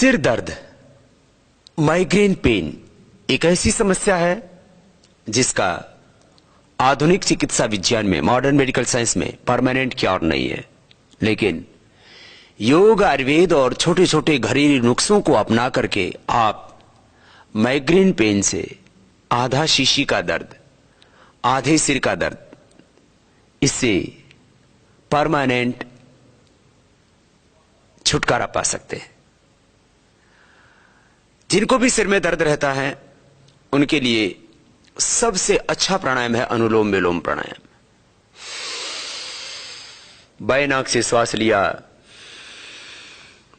सिर दर्द, migraine pen एक ऐसी समस्या है जिसका आधुनिक चिकित्सा विज्ञान में, मॉडर्न मेडिकल साइंस में परमानेंट क्योर नहीं है। लेकिन योग, आयुर्वेद और छोटे छोटे घरेलू नुस्खों को अपना करके आप माइग्रेन पेन से, आधा शीशी का दर्द, आधे सिर का दर्द, इससे परमानेंट छुटकारा पा सकते हैं। जिनको भी सिर में दर्द रहता है उनके लिए सबसे अच्छा प्राणायाम है अनुलोम विलोम प्राणायाम। बाएं नाक से श्वास लिया,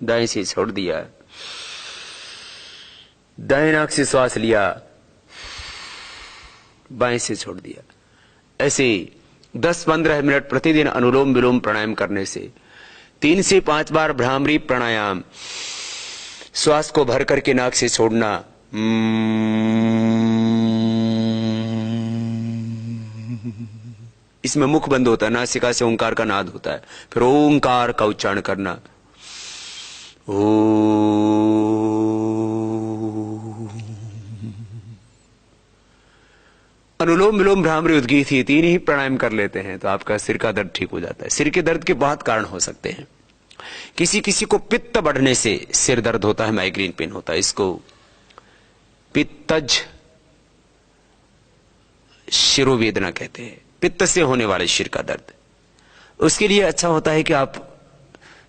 दाएं से छोड़ दिया, दाएं नाक से श्वास लिया, बाएं से छोड़ दिया। ऐसे 10-15 मिनट प्रतिदिन अनुलोम विलोम प्राणायाम करने से 3 से 5 बार भ्रामरी प्राणायाम, श्वास को भर करके नाक से छोड़ना, इसमें मुख बंद होता है, नासिका से ओंकार का नाद होता है, फिर ओंकार का उच्चारण करना, अनुलोम विलोम भ्रामरी उद्गीत, ये 3 ही प्राणायाम कर लेते हैं तो आपका सिर का दर्द ठीक हो जाता है। सिर के दर्द के बहुत कारण हो सकते हैं। किसी किसी को पित्त बढ़ने से सिर दर्द होता है, माइग्रेन पेन होता है, इसको पित्तज शिरोवेदना कहते हैं, पित्त से होने वाले सिर का दर्द। उसके लिए अच्छा होता है कि आप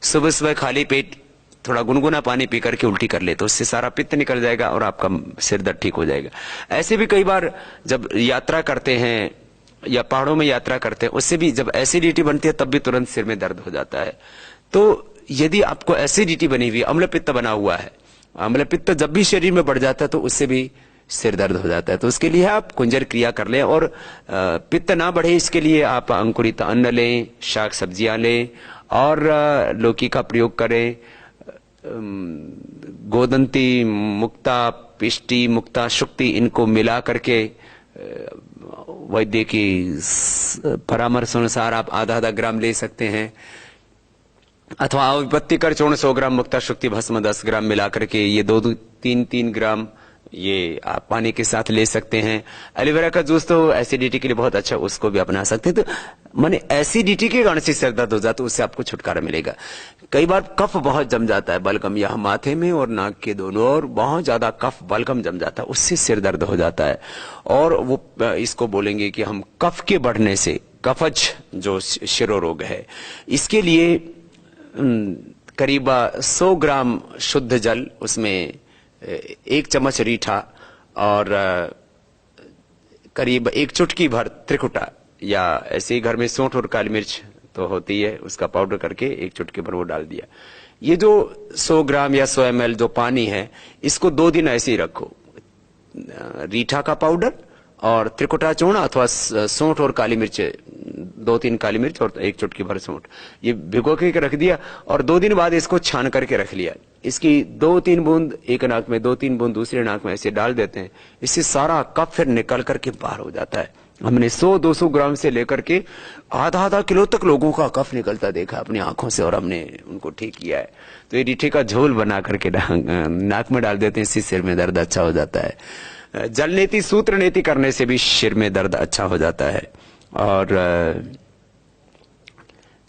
सुबह सुबह खाली पेट थोड़ा गुनगुना पानी पी करके उल्टी कर ले तो उससे सारा पित्त निकल जाएगा और आपका सिर दर्द ठीक हो जाएगा। ऐसे भी कई बार जब यात्रा करते हैं या पहाड़ों में यात्रा करते हैं, उससे भी जब एसिडिटी बनती है तब भी तुरंत सिर में दर्द हो जाता है। तो यदि आपको एसिडिटी बनी हुई, अम्ल पित्त बना हुआ है, अम्ल पित्त जब भी शरीर में बढ़ जाता है तो उससे भी सिर दर्द हो जाता है। तो उसके लिए आप कुंजर क्रिया कर लें और पित्त ना बढ़े इसके लिए आप अंकुरित अन्न लें, शाक सब्जियां लें और लौकी का प्रयोग करें। गोदंती, मुक्ता, पिष्टी, मुक्ता, शुक्ति, इनको मिला करके वैद्य की परामर्श अनुसार आप आधा ग्राम ले सकते हैं, अथवा विपत्ति कर चूर्ण 100 ग्राम, मुक्ता शुक्ति भस्म 10 ग्राम मिला करके ये 2-3 ग्राम ये आप पानी के साथ ले सकते हैं। एलोवेरा का जूस तो एसिडिटी के लिए बहुत अच्छा, उसको भी अपना सकते हैं। तो माने एसिडिटी के कारण से सिर दर्द हो जाता तो उससे आपको छुटकारा मिलेगा। कई बार कफ बहुत जम जाता है बलगम, यहाँ माथे में और नाक के दोनों ओर बहुत ज्यादा कफ बलगम जम जाता है, उससे सिर दर्द हो जाता है। और वो इसको बोलेंगे कि हम कफ के बढ़ने से, कफज जो शिरोरोग है, इसके लिए करीब 100 ग्राम शुद्ध जल, उसमें 1 चम्मच रीठा और करीब 1 चुटकी भर त्रिकुटा, या ऐसे ही घर में सौंठ और काली मिर्च तो होती है, उसका पाउडर करके 1 चुटकी भर वो डाल दिया। ये जो 100 ग्राम या 100 ml जो पानी है, इसको 2 दिन ऐसे ही रखो। रीठा का पाउडर और त्रिकुटा चूर्ण अथवा सौंठ और काली मिर्च, 2-3 काली मिर्च और 1 चुटकी भर सौंठ, ये भिगो के रख दिया और 2 दिन बाद इसको छान करके रख लिया। इसकी 2-3 बूंद एक नाक में, 2-3 बूंद दूसरे नाक में ऐसे डाल देते हैं। इससे सारा कफ फिर निकल करके बाहर हो जाता है। हमने 100-200 ग्राम से लेकर के आधा किलो तक लोगों का कफ निकलता देखा अपनी आंखों से और हमने उनको ठीक किया है। तो ये रीठे का झोल बना करके नाक में डाल देते हैं, इससे सिर में दर्द अच्छा हो जाता है। जल नीति, सूत्र नीति करने से भी सिर में दर्द अच्छा हो जाता है। और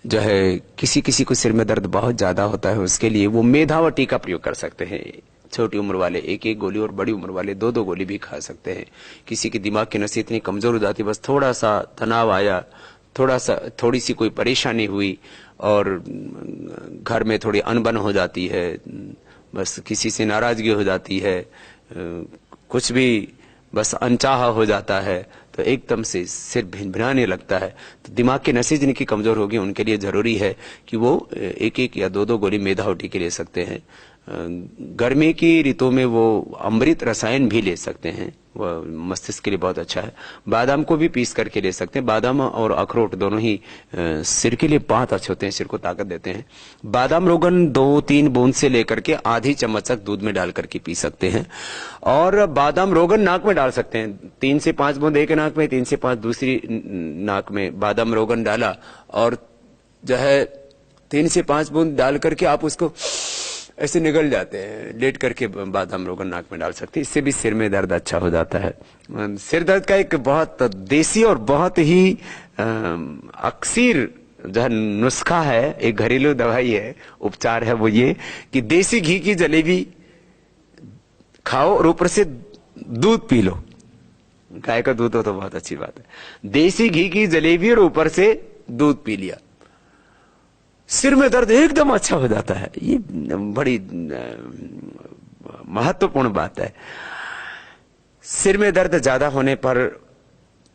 जो है किसी किसी को सिर में दर्द बहुत ज्यादा होता है, उसके लिए वो मेधावटी का प्रयोग कर सकते हैं। छोटी उम्र वाले 1-1 गोली और बड़ी उम्र वाले 2-2 गोली भी खा सकते हैं। किसी की दिमाग की नसें इतनी कमजोर हो जाती, बस थोड़ा सा तनाव आया, थोड़ी सी कोई परेशानी हुई और घर में थोड़ी अनबन हो जाती है, बस किसी से नाराजगी हो जाती है, कुछ भी बस अनचाहा हो जाता है, तो एकदम से सिर भिनभिनाने लगता है। तो दिमाग की नसें जिनकी कमजोर होगी उनके लिए जरूरी है कि वो 1-1 या 2-2 गोली मेधावटी के ले सकते हैं। गर्मी की ऋतु में वो अमृत रसायन भी ले सकते हैं, वह मस्तिष्क के लिए बहुत अच्छा है। बादाम को भी पीस करके ले सकते हैं। बादाम और अखरोट दोनों ही सिर के लिए बहुत अच्छे होते हैं, सिर को ताकत देते हैं। बादाम रोगन 2-3 बूंद से लेकर के आधी चम्मच तक दूध में डाल करके पी सकते हैं। और बादाम रोगन नाक में डाल सकते हैं, 3 से 5 बूंद एक नाक में, 3 से 5 दूसरी नाक में बादाम रोगन डाला और जो है 3 से 5 बूंद डाल करके आप उसको ऐसे निगल जाते हैं। लेट करके बादाम रोगन नाक में डाल सकते हैं, इससे भी सिर में दर्द अच्छा हो जाता है। सिर दर्द का एक बहुत देसी और बहुत ही अक्सर जो है नुस्खा है, एक घरेलू दवाई है, उपचार है, वो ये कि देसी घी की जलेबी खाओ और ऊपर से दूध पी लो। गाय का दूध हो तो बहुत अच्छी बात है। देसी घी की जलेबी और ऊपर से दूध पी लिया, सिर में दर्द एकदम अच्छा हो जाता है। ये बड़ी महत्वपूर्ण बात है। सिर में दर्द ज्यादा होने पर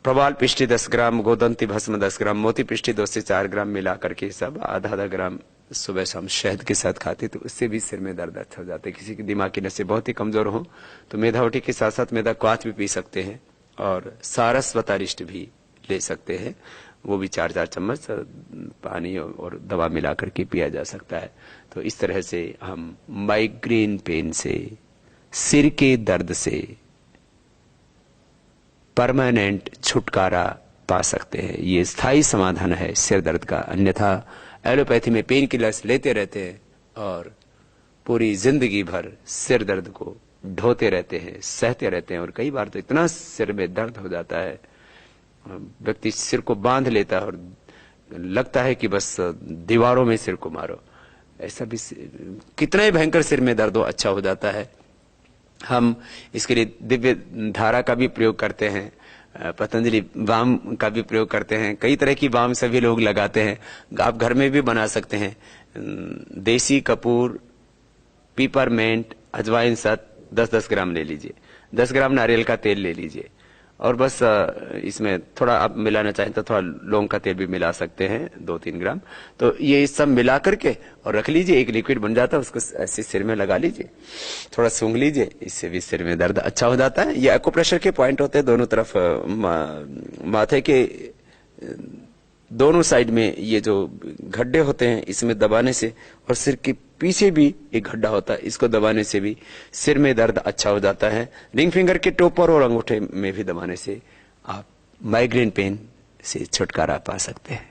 प्रवाल पिष्टी 10 ग्राम, गोदंती भस्म 10 ग्राम, मोती पिष्टी 2 से 4 ग्राम मिला करके सब आधा ग्राम सुबह शाम शहद के साथ खाते तो उससे भी सिर में दर्द अच्छा हो जाता है। किसी की दिमाग की नसें बहुत ही कमजोर हो तो मेधावटी के साथ साथ मेधा क्वाथ भी पी सकते हैं और सारस्वतारिष्ट भी ले सकते हैं। वो भी 4-4 चम्मच पानी और दवा मिला करके पिया जा सकता है। तो इस तरह से हम माइग्रेन पेन से, सिर के दर्द से परमानेंट छुटकारा पा सकते हैं। ये स्थायी समाधान है सिर दर्द का। अन्यथा एलोपैथी में पेन किलर्स लेते रहते हैं और पूरी जिंदगी भर सिर दर्द को ढोते रहते हैं, सहते रहते हैं। और कई बार तो इतना सिर में दर्द हो जाता है, व्यक्ति सिर को बांध लेता है और लगता है कि बस दीवारों में सिर को मारो। ऐसा भी कितना ही भयंकर सिर में दर्द हो अच्छा हो जाता है। हम इसके लिए दिव्य धारा का भी प्रयोग करते हैं, पतंजलि वाम का भी प्रयोग करते हैं। कई तरह की वाम सभी लोग लगाते हैं, आप घर में भी बना सकते हैं। देसी कपूर, पीपरमेंट, अजवाइन सत 10-10 ग्राम ले लीजिए, 10 ग्राम नारियल का तेल ले लीजिए और बस इसमें थोड़ा आप मिलाना चाहें तो थोड़ा लौंग का तेल भी मिला सकते हैं 2-3 ग्राम। तो ये सब मिला करके और रख लीजिए, एक लिक्विड बन जाता है, उसको ऐसे सिर में लगा लीजिए, थोड़ा सूंघ लीजिए, इससे भी सिर में दर्द अच्छा हो जाता है। ये एक्यूप्रेशर के पॉइंट होते हैं दोनों तरफ, माथे के दोनों साइड में ये जो गड्ढे होते हैं इसमें दबाने से, और सिर के पीछे भी एक गड्ढा होता है, इसको दबाने से भी सिर में दर्द अच्छा हो जाता है। रिंग फिंगर के टोपर और अंगूठे में भी दबाने से आप माइग्रेन पेन से छुटकारा पा सकते हैं।